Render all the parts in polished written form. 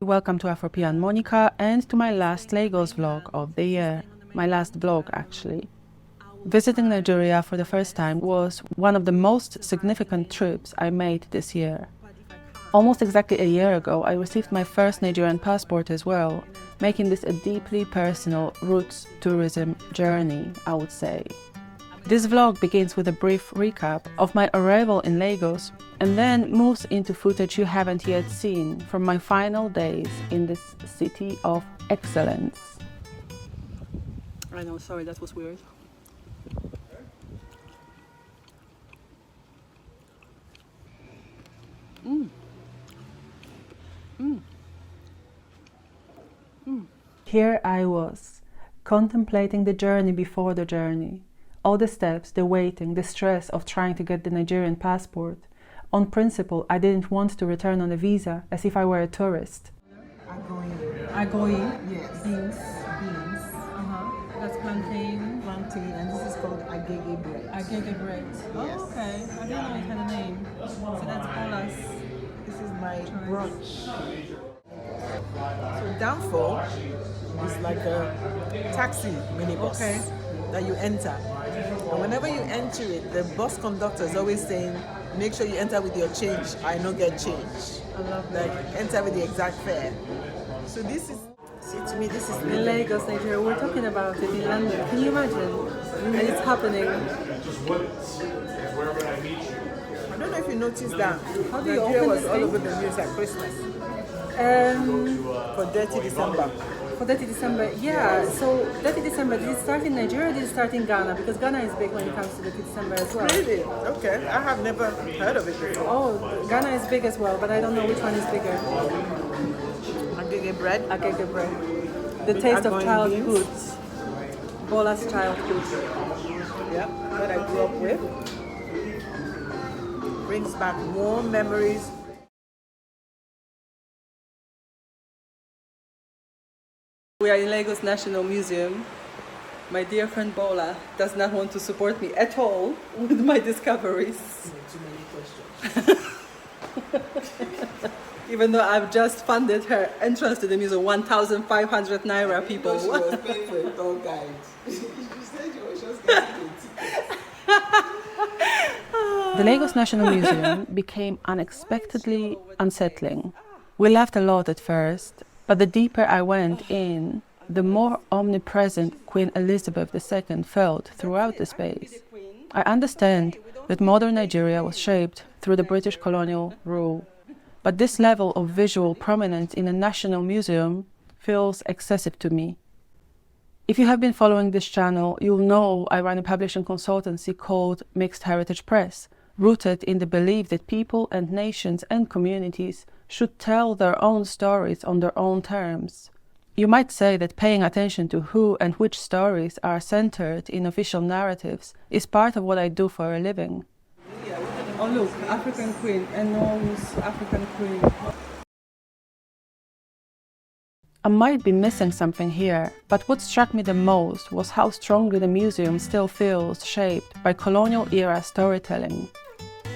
Welcome to Afropean Monica and to my last Lagos vlog of the year. My last vlog, actually. Visiting Nigeria for the first time was one of the most significant trips I made this year. Almost exactly a year ago, I received my first Nigerian passport as well, making this a deeply personal roots tourism journey, I would say. This vlog begins with a brief recap of my arrival in Lagos and then moves into footage you haven't yet seen from my final days in this city of excellence. I know, sorry, that was weird. Here I was, contemplating the journey before the journey. All the steps, the waiting, the stress of trying to get the Nigerian passport. On principle, I didn't want to return on a visa, as if I were a tourist. Agoi? Yes. Beans. Beans, That's plantain. plantain, and this is called agege bread. Agege bread. Oh, Yes. okay. I didn't know it had a name. So that's bolas. This is my brunch. So Danfo is like a taxi minibus that you enter. And whenever you enter it, the bus conductor is always saying, make sure you enter with your change. I no get change. I love Like enter with the exact fare. So this is, see, to me, this is in Lagos, Nigeria. We're talking about it in London. Can you imagine? And it's happening. I don't know if you noticed that. How do you Nigeria open was this all thing? over the news at Christmas Um, for Dirty December. For Dirty December, yeah. So Dirty December, did it start in Nigeria or did it start in Ghana? Because Ghana is big when it comes to Dirty December as well. Really? Okay. I have never heard of it before. Oh, Ghana is big as well, but I don't know which one is bigger. Agege bread. Agege bread. The With taste of Agoin childhood. beans. Bola's childhood. Yeah, that I grew up with. Brings back warm memories. We are in Lagos National Museum. My dear friend Bola does not want to support me at all with my discoveries. Too many questions. Even though I've just funded her entrance to the museum, 1,500 naira people. She was paying for a tour guide. She said she was just getting a ticket. The Lagos National Museum became unexpectedly unsettling. We laughed a lot at first, but the deeper I went in, the more omnipresent Queen Elizabeth II felt throughout the space. I understand that modern Nigeria was shaped through the British colonial rule, but this level of visual prominence in a national museum feels excessive to me. If you have been following this channel, you'll know I run a publishing consultancy called Mixed Heritage Press, rooted in the belief that people and nations and communities should tell their own stories on their own terms. You might say that paying attention to who and which stories are centered in official narratives is part of what I do for a living. Oh look, African Queen, enormous African Queen. I might be missing something here, but what struck me the most was how strongly the museum still feels shaped by colonial-era storytelling.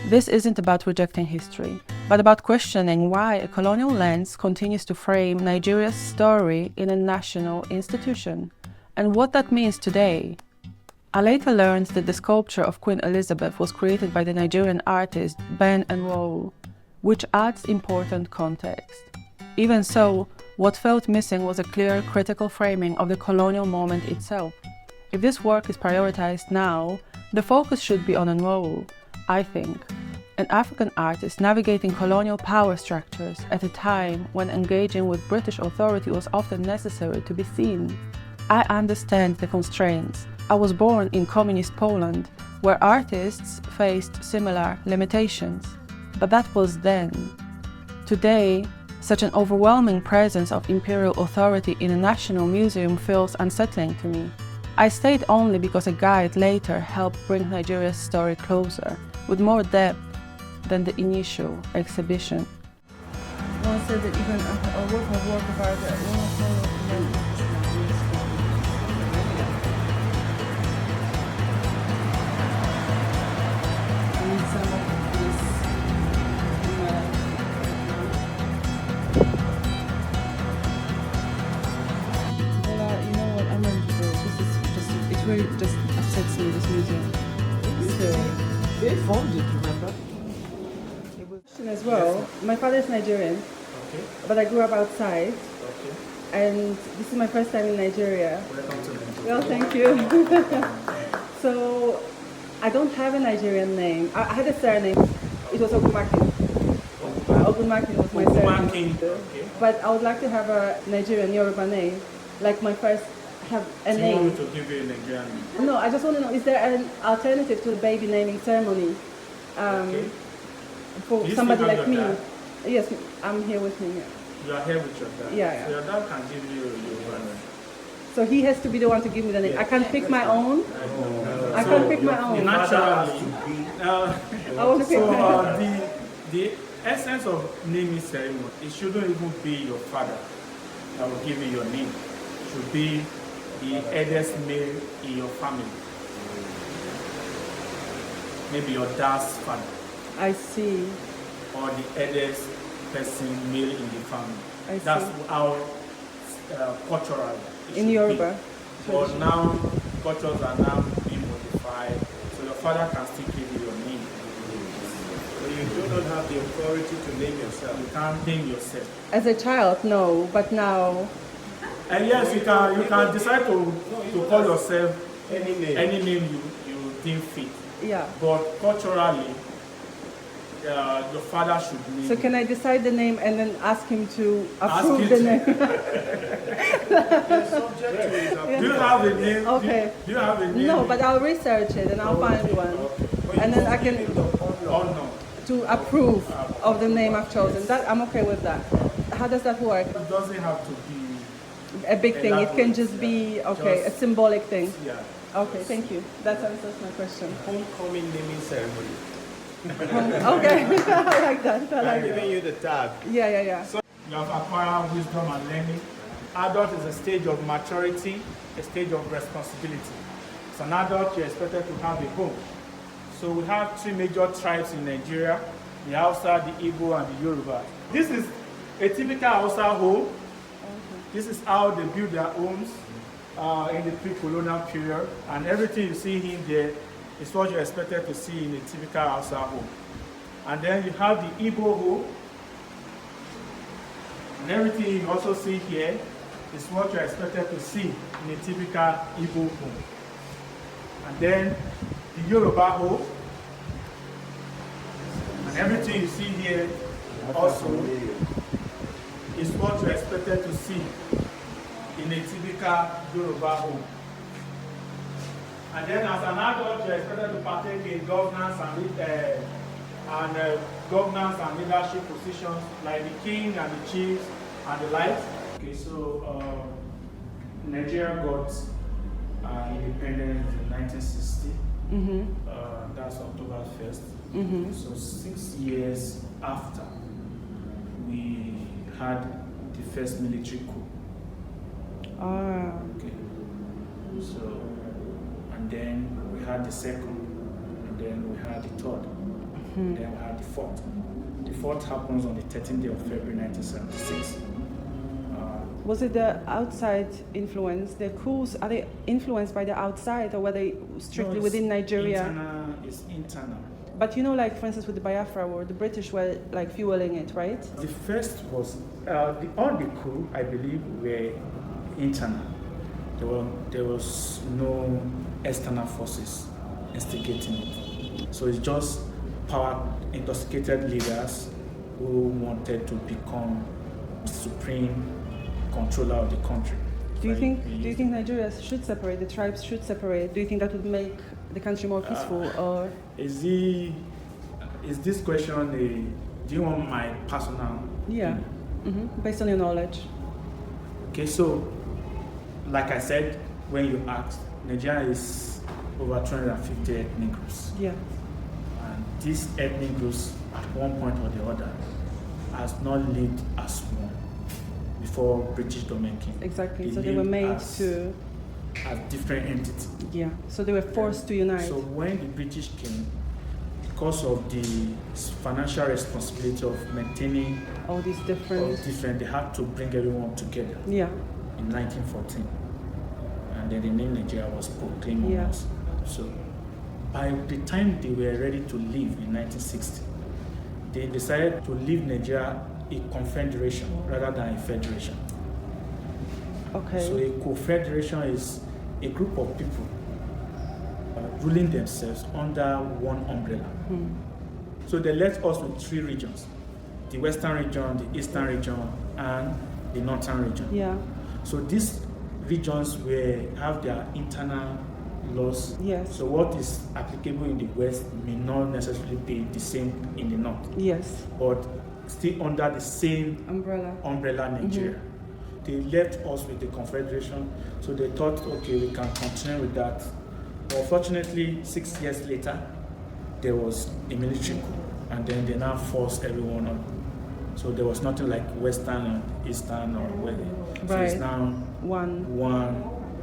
This isn't about rejecting history, but about questioning why a colonial lens continues to frame Nigeria's story in a national institution, and what that means today. I later learned that the sculpture of Queen Elizabeth was created by the Nigerian artist Ben Enwolu, which adds important context. Even so, what felt missing was a clear critical framing of the colonial moment itself. If this work is prioritized now, the focus should be on Enwolu, I think, an African artist navigating colonial power structures at a time when engaging with British authority was often necessary to be seen. I understand the constraints. I was born in communist Poland, where artists faced similar limitations. But that was then. Today, such an overwhelming presence of imperial authority in a national museum feels unsettling to me. I stayed only because a guide later helped bring Nigeria's story closer, with more depth than the initial exhibition. One said that even a work of art it just upsets me, this museum. So, They formed it, remember? as well, my father is Nigerian, but I grew up outside. And this is my first time in Nigeria. Welcome to Nigeria. Well, thank you. So, I don't have a Nigerian name. I had a surname. It was Ogumakin. Ogumakin was my surname. Okay. But I would like to have a Nigerian Yoruba name. Like my first, have a Do you name. want me to give you a Nigerian name? No, I just want to know, is there an alternative to the baby naming ceremony? Okay. For Do you somebody still have like me? your dad? Yes, I'm here with him. Yeah. You are here with your dad? Yeah, yeah. So your dad can give you your name. So he has to be the one to give me the name. I can't pick my own. I So can't pick my own. Naturally, I want to pick so my own. the essence of naming ceremony, it shouldn't even be your father that will give you your name. It should be the eldest male in your family. Maybe your dad's father, I see. or the eldest person male in the family. I That's see. how cultural it In should Yoruba. be. But now cultures are now being modified, so your father can still give you your name. So you do not have the authority to name yourself. You can't name yourself. As a child, no, but now, And yes, you can decide to call yourself Any name. any name you deem fit. yeah. But culturally, your father should name. So can I decide the name and then ask him to Ask approve him the to- name? Subject to his Do you have a name? Okay. Do you have a name? No, but I'll research it and I'll find one. And then I can Oh no. to approve of the name I've chosen. That I'm okay with that. How does that work? It doesn't have to be. A big thing. It can just be okay, a Just- symbolic thing. Yeah. Okay, thank you. That answers my question. homecoming naming ceremony. Okay, I like that. I I'm like it. giving you the tag. Yeah. You have acquired wisdom and learning. Adult is a stage of maturity, a stage of responsibility. As an adult, you're expected to have a home. So we have three major tribes in Nigeria: the Hausa, the Igbo, and the Yoruba. This is a typical Hausa home. This is how they build their homes in the pre-colonial period, and everything you see in there is what you're expected to see in a typical Hausa home. And then you have the Igbo home, and everything you also see here is what you're expected to see in a typical Igbo home. And then the Yoruba home, and everything you see here also is what you're expected to see in a typical Yoruba home. And then as an adult, you're expected to partake in governance and leadership positions like the king and the chiefs and the like. Okay, so Nigeria got independence in 1960. That's October 1st. So 6 years after, we had the first military coup. Okay. So, and then we had the second, and then we had the third, and then we had the fourth. The fourth happens on the 13th day of February 1976. Was it the outside influence? The coups, are they influenced by the outside or were they strictly No, within Nigeria? It's internal. But you know, like for instance with the Biafra war, the British were like fueling it, right? The first was, all the coup, I believe, were internal. There was no external forces instigating it. So it's just power intoxicated leaders who wanted to become supreme controller of the country. Do you think Nigeria should separate? The tribes should separate? Do you think that would make the country more peaceful? Or Is this question do you want my personal? yeah, based on your knowledge. Okay, so like I said, when you asked, Nigeria is over 250 ethnic groups. Yeah. And these ethnic groups, at one point or the other, has not lived as one before British government came. Exactly. So they were lived made as different entities. yeah. So they were forced to unite. So when the British came, because of the financial responsibility of maintaining all these different. they had to bring everyone together Yeah. in 1914. And and then the name Nigeria was proclaimed on us. So by the time they were ready to leave in 1960, they decided to leave Nigeria a confederation rather than a federation. Okay. So a confederation is a group of people ruling themselves under one umbrella. So they left us with 3 regions: the western region, the eastern region, and the northern region. Yeah. So these regions have their internal laws. Yes. So what is applicable in the west may not necessarily be the same in the north. Yes. But still under the same Umbrella. Nigeria. They left us with the confederation, so they thought, okay, we can continue with that. But unfortunately, 6 years later, there was a military coup, and then they now forced everyone on. So there was nothing like western and eastern or where. So it's now one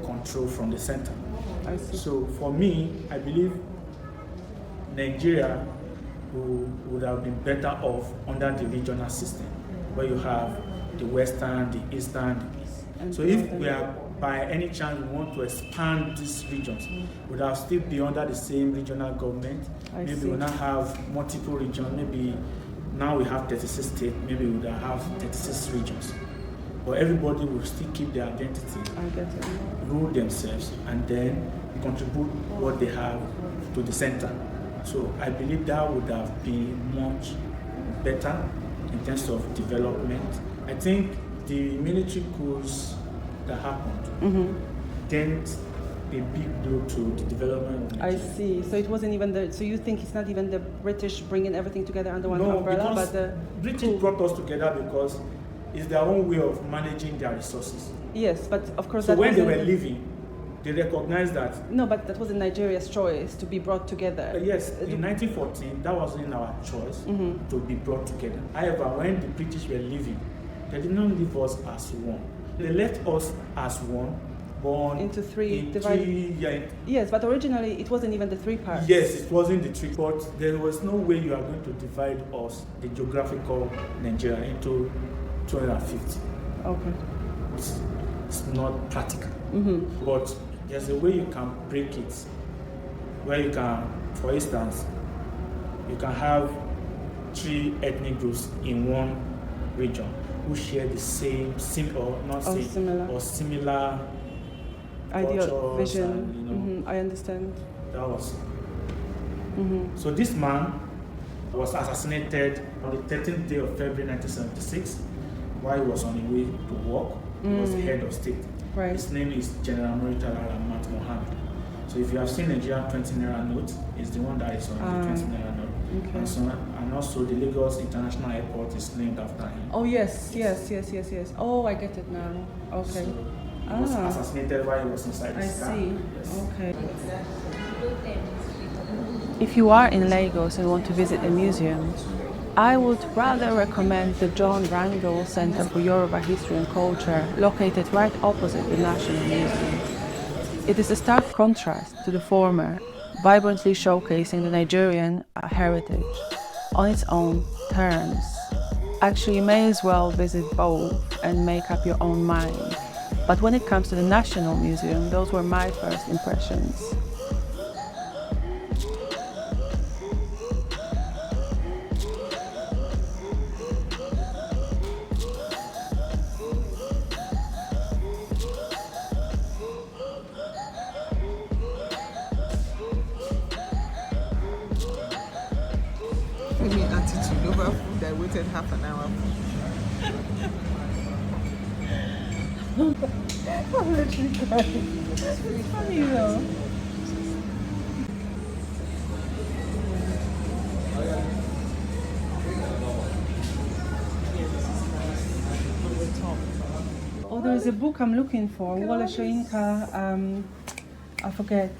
control from the center. I see. So for me, I believe Nigeria would have been better off under the regional system, where you have the western, the eastern. So if we are, by any chance, we want to expand these regions, we would have still be under the same regional government. Maybe we will not have multiple regions. Maybe now we have 36 states. Maybe we would have 36 regions. But everybody will still keep their identity, rule themselves, and then contribute what they have to the center. So I believe that would have been much better in terms of development. I think the military coups that happened dent a big blow to the development of Nigeria. I see. So it wasn't even so you think it's not even the British bringing everything together under one No, umbrella, because but the British brought us together because it's their own way of managing their resources. Yes, but of course So that when they wasn't- were leaving, they recognized that. No, but that wasn't Nigeria's choice to be brought together. Yes, in 1914, that wasn't our choice to be brought together. However, when the British were leaving, they did not leave us as one. They left us as one, born Into three, in divided. 3. Yes, but originally it wasn't even the 3 parts. Yes, it wasn't the 3, but there was no way you are going to divide us, the geographical Nigeria, into 250. Okay. It's not practical. But there's a way you can break it, where you can, for instance, you can have 3 ethnic groups in one region who share the same, similar Ideal cultures vision. and, I understand. that was. So this man was assassinated on the 13th day of February 1976 while he was on his way to work. He was the head of state. Right. His name is General Murtala Ahmad Mohammed. So if you have seen Nigerian 20 naira note, it's the one that is on the 20 naira note. Okay. And also the Lagos International Airport is named after him. Oh yes. Oh, I get it now. Okay. He was assassinated while he was inside I his car. see. Yes. Okay. If you are in Lagos and want to visit a museum, I would rather recommend the John Rangel Center for Yoruba History and Culture, located right opposite the National Museum. It is a stark contrast to the former, vibrantly showcasing the Nigerian heritage on its own terms. Actually, you may as well visit both and make up your own mind. But when it comes to the National Museum, those were my first impressions. Feeling attitude over food. I waited half an hour. I'm literally crying. It's funny though. Oh, there is a book I'm looking for. Wole Soyinka, I forget.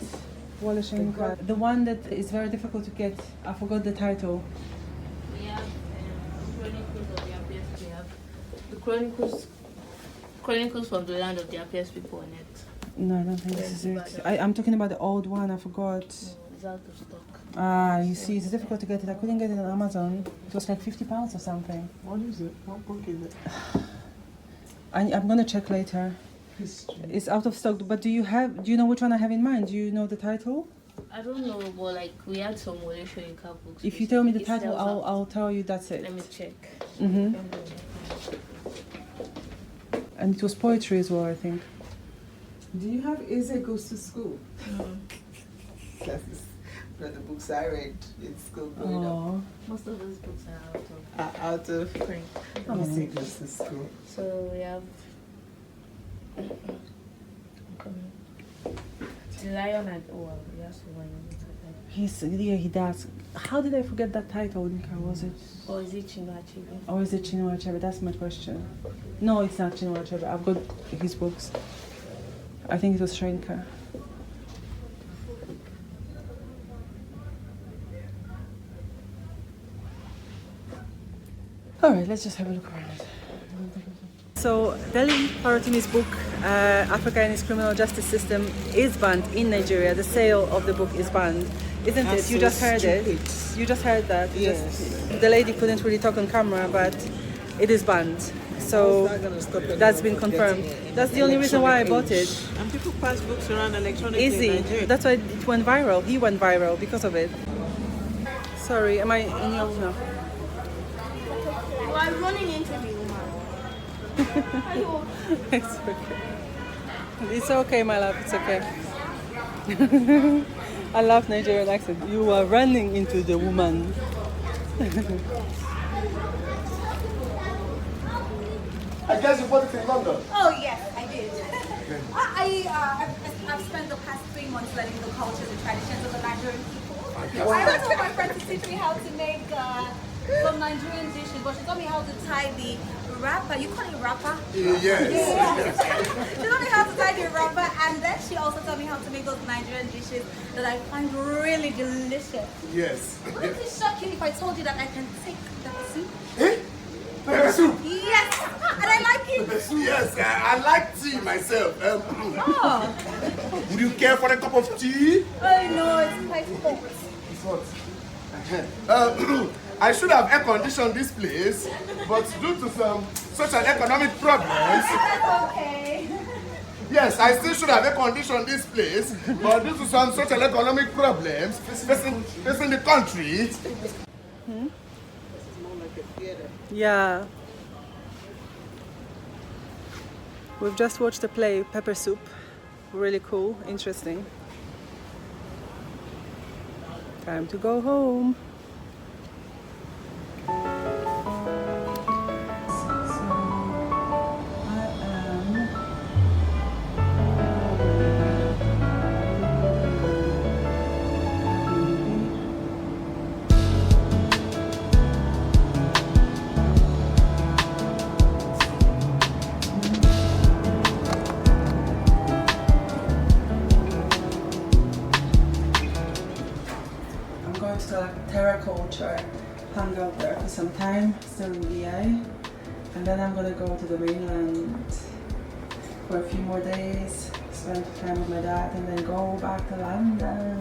Wole Soyinka. The one that is very difficult to get. I forgot the title. We have Chronicles of the Appius. We have the Chronicles from the Land of the Appius people on it. No, I don't think this is it. I'm talking about the old one. I forgot. It's out of stock. Ah, you see, it's difficult to get it. I couldn't get it on Amazon. It was like £50 or something. What is it? What book is it? I'm gonna check later. History. It's out of stock, but do you know which one I have in mind? Do you know the title? I don't know, but like we had some Wole Soyinka books. If you tell me the It title, sells out. I'll tell you that's it. Let me check. Mm-hmm. And it was poetry as well, I think. Do you have Eze Goes to School? No. That's one of the books I read in school growing up. Oh, Most of those books are Out of print. Eze Goes to School. So we have The Lion and yes, he does. How did I forget that title, Nika? Was it? Or is it Chinua Achebe? Or is it Chinua Achebe? That's my question. No, it's not Chinua Achebe. I've got his books. I think it was Soyinka. All right, let's just have a look around. So, Deli Parotimi's book, Africa and its Criminal Justice System, is banned in Nigeria. The sale of the book is banned, isn't That's it? You so just heard it. stupid. You just heard that. Yes. The lady couldn't really talk on camera, but it is banned. So How's that gonna stop anyone that's been from confirmed. getting it? That's the only reason why I bought Electronic it. age. And people pass books around electronically in Easy. Nigeria. That's why it went viral. He went viral because of it. Sorry, am I in your no? You are running into me, woman. It's okay. It's okay, my love. It's okay. I love Nigerian accent. You are running into the woman. I guess you bought it in London. Oh yes, I did. I've spent the past 3 months learning the cultures and traditions of the Nigerian people. I went to my friend to teach me how to make some Nigerian dishes, but she taught me how to tie the wrapper. You call it wrapper? Yes. She taught me how to tie the wrapper, and then she also taught me how to make those Nigerian dishes that I find really delicious. Yes. Would it shock you if I told you that I can take that soup? Eh? Pepper soup. Yes, and I like it. Pepper soup. Yes, I like tea myself. Oh, Would you care for a cup of tea? I know, it's quite hot. It's hot. I should have air conditioned this place, but due to some social economic problems, That's okay. yes, I still should have air conditioned this place, but due to some social economic problems facing the country. Yeah. We've just watched the play Pepper Soup. Really cool, interesting. Time to go home. I'm going to like Terraculture, hang out there for some time, still in VA, and then I'm gonna go to the mainland for a few more days, spend time with my dad, and then go back to London.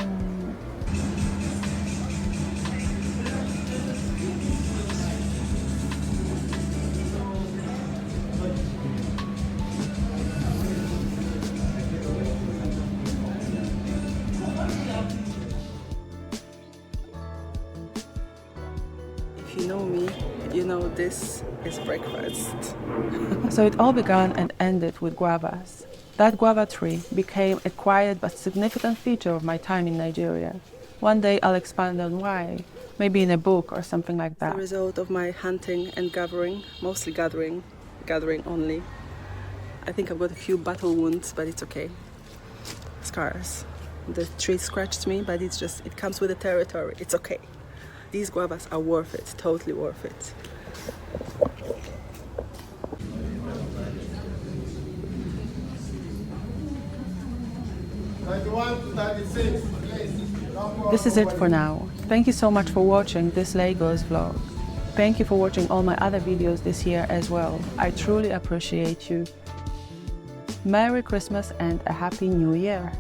If you know me, you know this is breakfast. So it all began and ended with guavas. That guava tree became a quiet but significant feature of my time in Nigeria. One day I'll expand on why, maybe in a book or something like that. The result of my hunting and gathering, mostly gathering only. I think I've got a few battle wounds, but it's okay. Scars. The tree scratched me, but it comes with the territory. It's okay. These guavas are worth it, totally worth it. This is it for now. Thank you so much for watching this Lagos vlog. Thank you for watching all my other videos this year as well. I truly appreciate you. Merry Christmas and a Happy New Year!